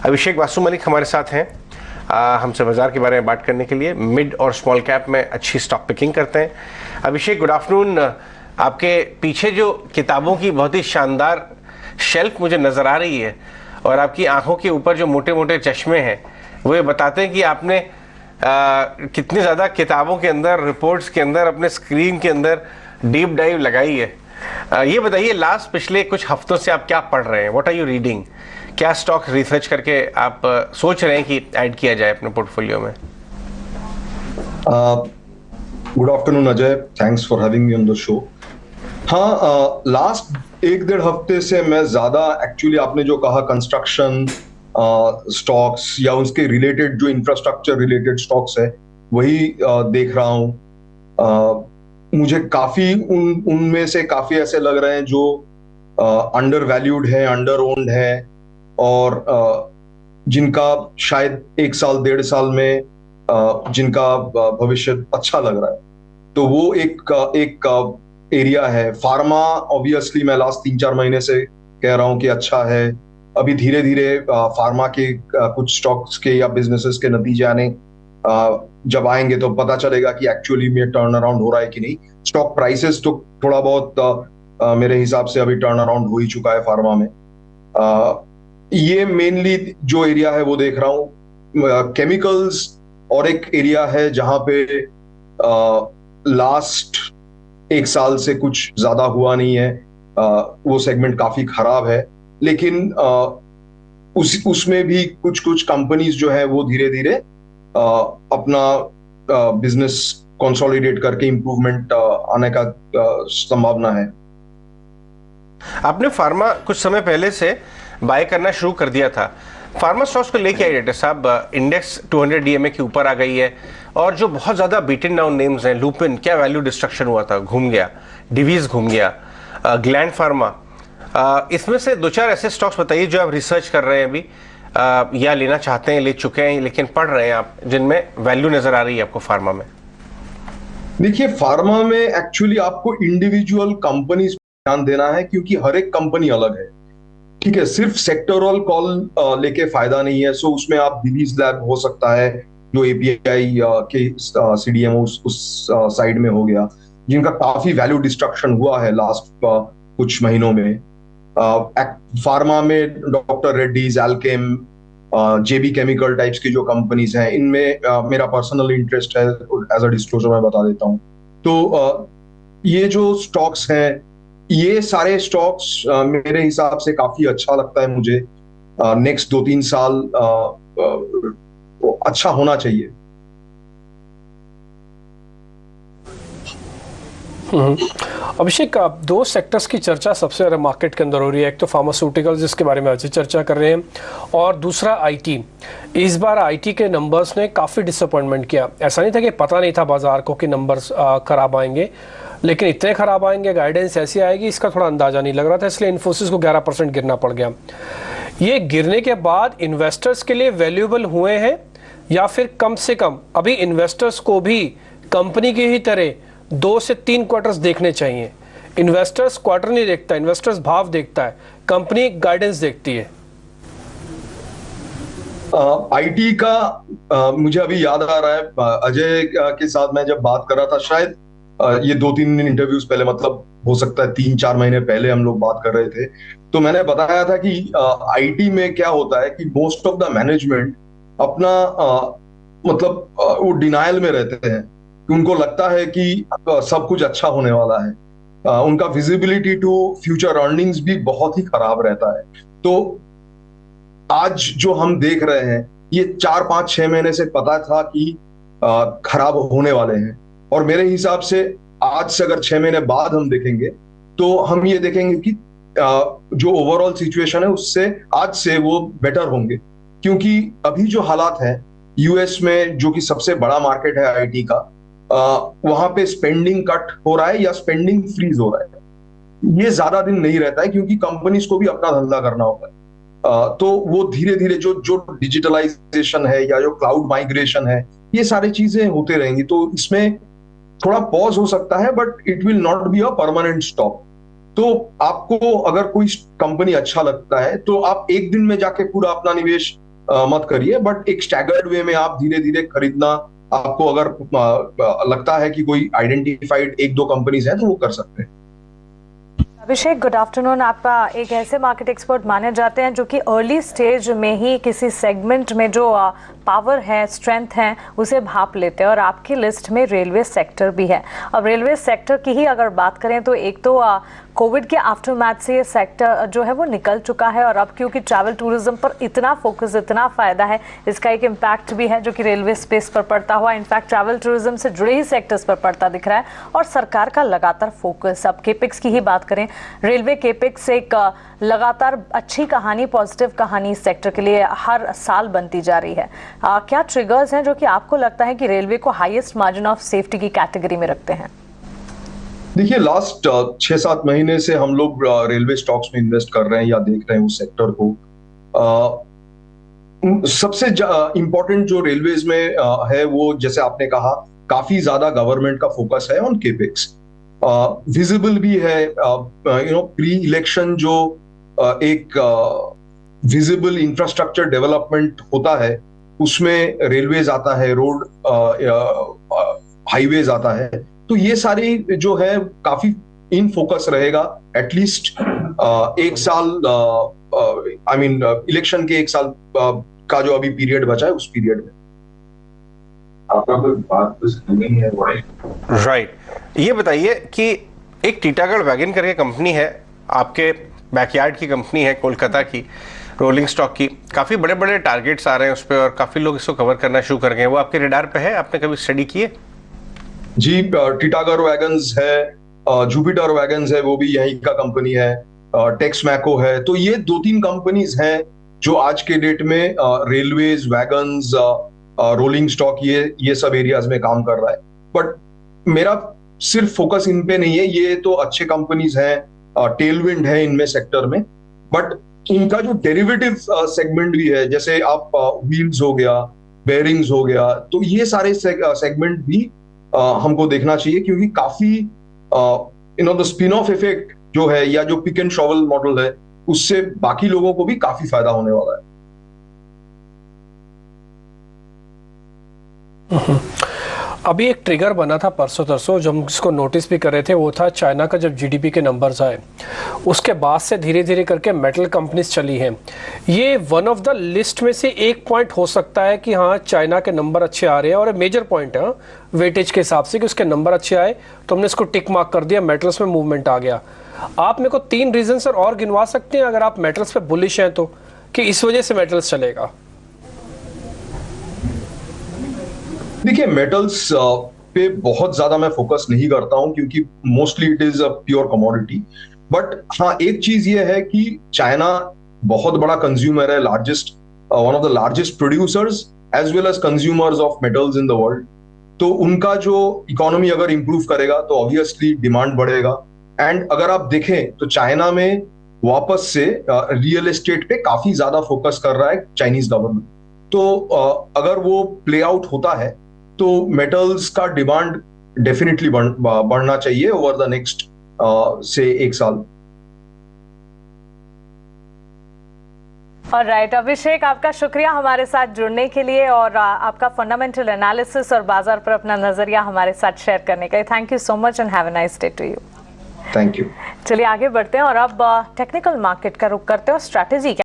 अभिषेक वासु मलिक हमारे साथ हैं, हमसे बाजार के बारे में बात करने के लिए। मिड और स्मॉल कैप में अच्छी स्टॉक पिकिंग करते हैं। अभिषेक, गुड आफ्टरनून। आपके पीछे जो किताबों की बहुत ही शानदार शेल्फ मुझे नज़र आ रही है और आपकी आंखों के ऊपर जो मोटे मोटे चश्मे हैं वो ये बताते हैं कि आपने कितनी ज़्यादा किताबों के अंदर, रिपोर्ट्स के अंदर, अपने स्क्रीन के अंदर डीप डाइव लगाई है। ये बताइए, पिछले कुछ हफ्तों से आप क्या पढ़ रहे हैं? What are you reading? क्या स्टॉक रिसर्च करके आप सोच रहे हैं कि ऐड किया जाए अपने पोर्टफोलियो में? Good afternoon Ajay, thanks for having me on the show. हाँ, लास्ट 1-1.5 हफ्ते से मैं ज्यादा, एक्चुअली आपने जो कहा कंस्ट्रक्शन स्टॉक्स या उसके रिलेटेड जो इंफ्रास्ट्रक्चर रिलेटेड स्टॉक्स है वही देख रहा हूँ। मुझे काफी उनमें से काफी ऐसे लग रहे हैं जो अंडर वैल्यूड है, अंडर ओन्ड है और जिनका शायद 1 साल 1.5 साल में जिनका भविष्य अच्छा लग रहा है। तो वो एक एरिया है। फार्मा ऑब्वियसली मैं लास्ट 3-4 महीने से कह रहा हूं कि अच्छा है। अभी धीरे धीरे फार्मा के कुछ स्टॉक्स के या बिजनेसेस के नतीजे आने जब आएंगे तो पता चलेगा कि एक्चुअली में टर्न अराउंड हो रहा है कि नहीं। स्टॉक प्राइसेस तो थोड़ा बहुत मेरे हिसाब से अभी टर्न अराउंड हो ही चुका है फार्मा में। ये मेनली जो एरिया है वो देख रहा हूँ। केमिकल्स और एक एरिया है जहां पे लास्ट 1 साल से कुछ ज्यादा हुआ नहीं है। वो सेगमेंट काफी खराब है, लेकिन उसमें भी कुछ कंपनीज जो है वो धीरे धीरे अपना बिजनेस कंसोलिडेट करके इंप्रूवमेंट आने का संभावना है। आपने फार्मा कुछ समय पहले से बाय करना शुरू कर दिया था। फार्मा स्टॉक्स को लेके आइए डॉक्टर साहब। इंडेक्स 200 डीएमए के ऊपर आ गई है और जो बहुत ज्यादा बीटन डाउन नेम्स हैं, लुपिन, क्या वैल्यू डिस्ट्रक्शन हुआ था, घूम गया। डिवीज घूम गया। ग्लैंड फार्मा, इसमें से 2-4 ऐसे स्टॉक्स बताइए जो आप रिसर्च कर रहे हैं अभी, या लेना चाहते हैं, ले चुके हैं, लेकिन पढ़ रहे हैं आप, जिनमें वैल्यू नजर आ रही है आपको फार्मा में। देखिए, फार्मा में एक्चुअली आपको इंडिविजुअल कंपनीज ध्यान देना है क्योंकि हर एक कंपनी अलग है। ठीक है, सिर्फ सेक्टोरल कॉल लेके फायदा नहीं है। सो उसमें आप दिलीज लैब हो सकता है जो एपीआई के सीडीएमओ उस साइड में हो गया, जिनका काफी वैल्यू डिस्ट्रक्शन हुआ है लास्ट कुछ महीनों में। फार्मा में डॉक्टर रेड्डीज, एल्केम, जेबी केमिकल टाइप्स की जो कंपनीज हैं, इनमें मेरा पर्सनल इंटरेस्ट है। एज अ डिस्क्लोजर मैं बता देता हूँ। तो ये जो स्टॉक्स हैं, ये सारे स्टॉक्स मेरे हिसाब से काफी अच्छा लगता है मुझे। नेक्स्ट 2-3 साल अच्छा होना चाहिए। अभिषेक, आप 2 सेक्टर्स की चर्चा सबसे ज़्यादा मार्केट के अंदर हो रही है। एक तो फार्मास्यूटिकल्स, जिसके बारे में आज चर्चा कर रहे हैं, और दूसरा आईटी। इस बार आईटी के नंबर्स ने काफ़ी डिसअपॉइंटमेंट किया। ऐसा नहीं था कि पता नहीं था बाजार को कि नंबर्स खराब आएंगे, लेकिन इतने खराब आएंगे, गाइडेंस ऐसी आएगी, इसका थोड़ा अंदाजा नहीं लग रहा था। इसलिए इन्फोसिस को 11% गिरना पड़ गया। ये गिरने के बाद इन्वेस्टर्स के लिए वैल्यूएबल हुए हैं या फिर कम से कम अभी इन्वेस्टर्स को भी कंपनी की ही तरह 2 से 3 क्वार्टर्स देखने चाहिए? इन्वेस्टर्स क्वार्टर नहीं देखता, इन्वेस्टर्स भाव देखता है, कंपनी गाइडेंस देखती है। आईटी का मुझे अभी याद आ रहा है, अजय के साथ मैं जब बात कर रहा था, शायद ये 2-3 इंटरव्यूज पहले, मतलब हो सकता है 3-4 महीने पहले हम लोग बात कर रहे थे। तो मैंने बताया था कि आईटी में क्या होता है कि मोस्ट ऑफ द मैनेजमेंट अपना मतलब वो डिनायल में रहते हैं कि उनको लगता है कि सब कुछ अच्छा होने वाला है। उनका विजिबिलिटी टू फ्यूचर अर्निंग्स भी बहुत ही खराब रहता है। तो आज जो हम देख रहे हैं, ये 4-5-6 महीने से पता था कि खराब होने वाले हैं, और मेरे हिसाब से आज से अगर 6 महीने बाद हम देखेंगे तो हम ये देखेंगे कि जो ओवरऑल सिचुएशन है उससे आज से वो बेटर होंगे। क्योंकि अभी जो हालात है यूएस में, जो कि सबसे बड़ा मार्केट है आईटी का, वहां पे स्पेंडिंग कट हो रहा है या स्पेंडिंग फ्रीज हो रहा है। ये ज्यादा दिन नहीं रहता है क्योंकि कंपनीज को भी अपना धंधा करना होता है। तो वो धीरे धीरे जो डिजिटलाइजेशन है या जो क्लाउड माइग्रेशन है, ये सारी चीजें होते रहेंगी। तो इसमें थोड़ा पॉज हो सकता है, but it will not be a permanent stop. तो आपको अगर कोई कंपनी अच्छा लगता है तो आप एक दिन में जाके पूरा अपना निवेश मत करिए, बट एक स्टैगर्ड वे में आप धीरे धीरे खरीदना, आपको अगर लगता है कि कोई आइडेंटिफाइड एक दो कंपनीज हैं तो वो कर सकते हैं। अभिषेक, गुड आफ्टरनून। आप एक ऐसे मार्केट एक्सपर्ट माने जाते हैं जो कि अर्ली स्टेज में ही किसी सेगमेंट में जो पावर है, स्ट्रेंथ है, उसे भाप लेते हैं, और आपकी लिस्ट में रेलवे सेक्टर भी है। अब रेलवे सेक्टर की ही अगर बात करें तो एक तो कोविड के आफ्टरमैथ से ये सेक्टर जो है वो निकल चुका है, और अब क्योंकि ट्रैवल टूरिज्म पर इतना फोकस, इतना फायदा है, इसका एक इम्पैक्ट भी है जो कि रेलवे स्पेस पर पड़ता हुआ, इनफैक्ट ट्रैवल टूरिज्म से जुड़े ही सेक्टर्स पर पड़ता दिख रहा है, और सरकार का लगातार फोकस। अब केपेक्स की ही बात करें, रेलवे केपेक्स एक लगातार अच्छी कहानी, पॉजिटिव कहानी इस सेक्टर के लिए हर साल बनती जा रही है। क्या ट्रिगर्स हैं जो कि आपको लगता है कि रेलवे को हाईएस्ट मार्जिन ऑफ सेफ्टी की कैटेगरी में रखते हैं? देखिए, लास्ट 6-7 महीने से हम लोग रेलवे स्टॉक्स में इन्वेस्ट कर रहे हैं या देख रहे हैं उस सेक्टर को। सबसे इंपॉर्टेंट जो रेलवेज में है वो, जैसे आपने कहा, काफी ज्यादा गवर्नमेंट का फोकस है ऑन केपेक्स। विजिबल भी है, प्री इलेक्शन जो एक विजिबल इंफ्रास्ट्रक्चर डेवलपमेंट होता है उसमें रेलवेज आता है, रोड हाईवेज आता है, तो ये सारी जो है काफी इन फोकस रहेगा एटलीस्ट एक साल, इलेक्शन के एक साल का जो अभी पीरियड बचा है उस पीरियड में। आपका कोई बात कुछ नहीं है राइट। ये बताइए कि एक टीटागढ़ वैगन करके कंपनी है, आपके बैकयार्ड की कंपनी है, कोलकाता की, रोलिंग स्टॉक की, काफी बड़े बड़े टारगेट्स आ रहे हैं उस पर और काफी लोग इसको कवर करना शुरू कर गए हैं। वो आपके रेडार पे है? आपने कभी स्टडी की है? जी, टीटागढ़ वैगन्स है, जुपिटर वैगन्स है, वो भी यहीं का कंपनी है, टेक्समैको है। तो ये 2-3 कंपनीज हैं जो आज के डेट में रेलवेज, वैगन्स, रोलिंग स्टॉक, ये सब एरियाज में काम कर रहा है। बट मेरा सिर्फ फोकस इन पे नहीं है, ये तो अच्छे कंपनीज हैं, टेलविंड है इनमें सेक्टर में, बट इनका जो डेरिवेटिव सेगमेंट भी है, जैसे आप व्हील्स हो गया, बेयरिंग्स हो गया, तो ये सारे सेगमेंट भी हमको देखना चाहिए, क्योंकि काफी द स्पिन ऑफ इफेक्ट जो है या जो पिक एंड शॉवल मॉडल है उससे बाकी लोगों को भी काफी फायदा होने वाला है। अभी एक ट्रिगर बना था परसों तरसों, जो हम इसको नोटिस भी कर रहे थे, वो था चाइना का जब जीडीपी के नंबर्स आए उसके बाद से धीरे धीरे करके मेटल कंपनीज चली हैं। ये वन ऑफ द लिस्ट में से एक पॉइंट हो सकता है कि हाँ चाइना के नंबर अच्छे आ रहे हैं, और मेजर पॉइंट है वेटेज के हिसाब से कि उसके नंबर अच्छे आए, तो हमने इसको टिक मार्क कर दिया, मेटल्स में मूवमेंट आ गया। आप मेरे को 3 रीजन सर और गिनवा सकते हैं अगर आप मेटल्स पे बुलिश हैं तो, कि इस वजह से मेटल्स चलेगा? देखिए, मेटल्स पे बहुत ज्यादा मैं फोकस नहीं करता हूं, क्योंकि mostly it is a pure commodity. But हाँ, एक चीज ये है कि चाइना बहुत बड़ा कंज्यूमर है, one of the largest producers as well as consumers of metals in the world. तो उनका जो इकोनॉमी अगर इंप्रूव करेगा तो ऑब्वियसली डिमांड बढ़ेगा। एंड अगर आप देखें तो चाइना में वापस से रियल एस्टेट पे काफी ज्यादा फोकस कर रहा है चाइनीज गवर्नमेंट। तो अगर वो प्ले आउट होता है तो मेटल्स का डिमांड डेफिनेटली बढ़ना चाहिए ओवर द नेक्स्ट से 1 साल। ऑलराइट अभिषेक, आपका शुक्रिया हमारे साथ जुड़ने के लिए और आपका फंडामेंटल एनालिसिस और बाजार पर अपना नजरिया हमारे साथ शेयर करने के लिए। Thank you so much and have a nice day to you. Thank you. चलिए आगे बढ़ते हैं और अब टेक्निकल मार्केट का रुख करते हैं और स्ट्रैटेजी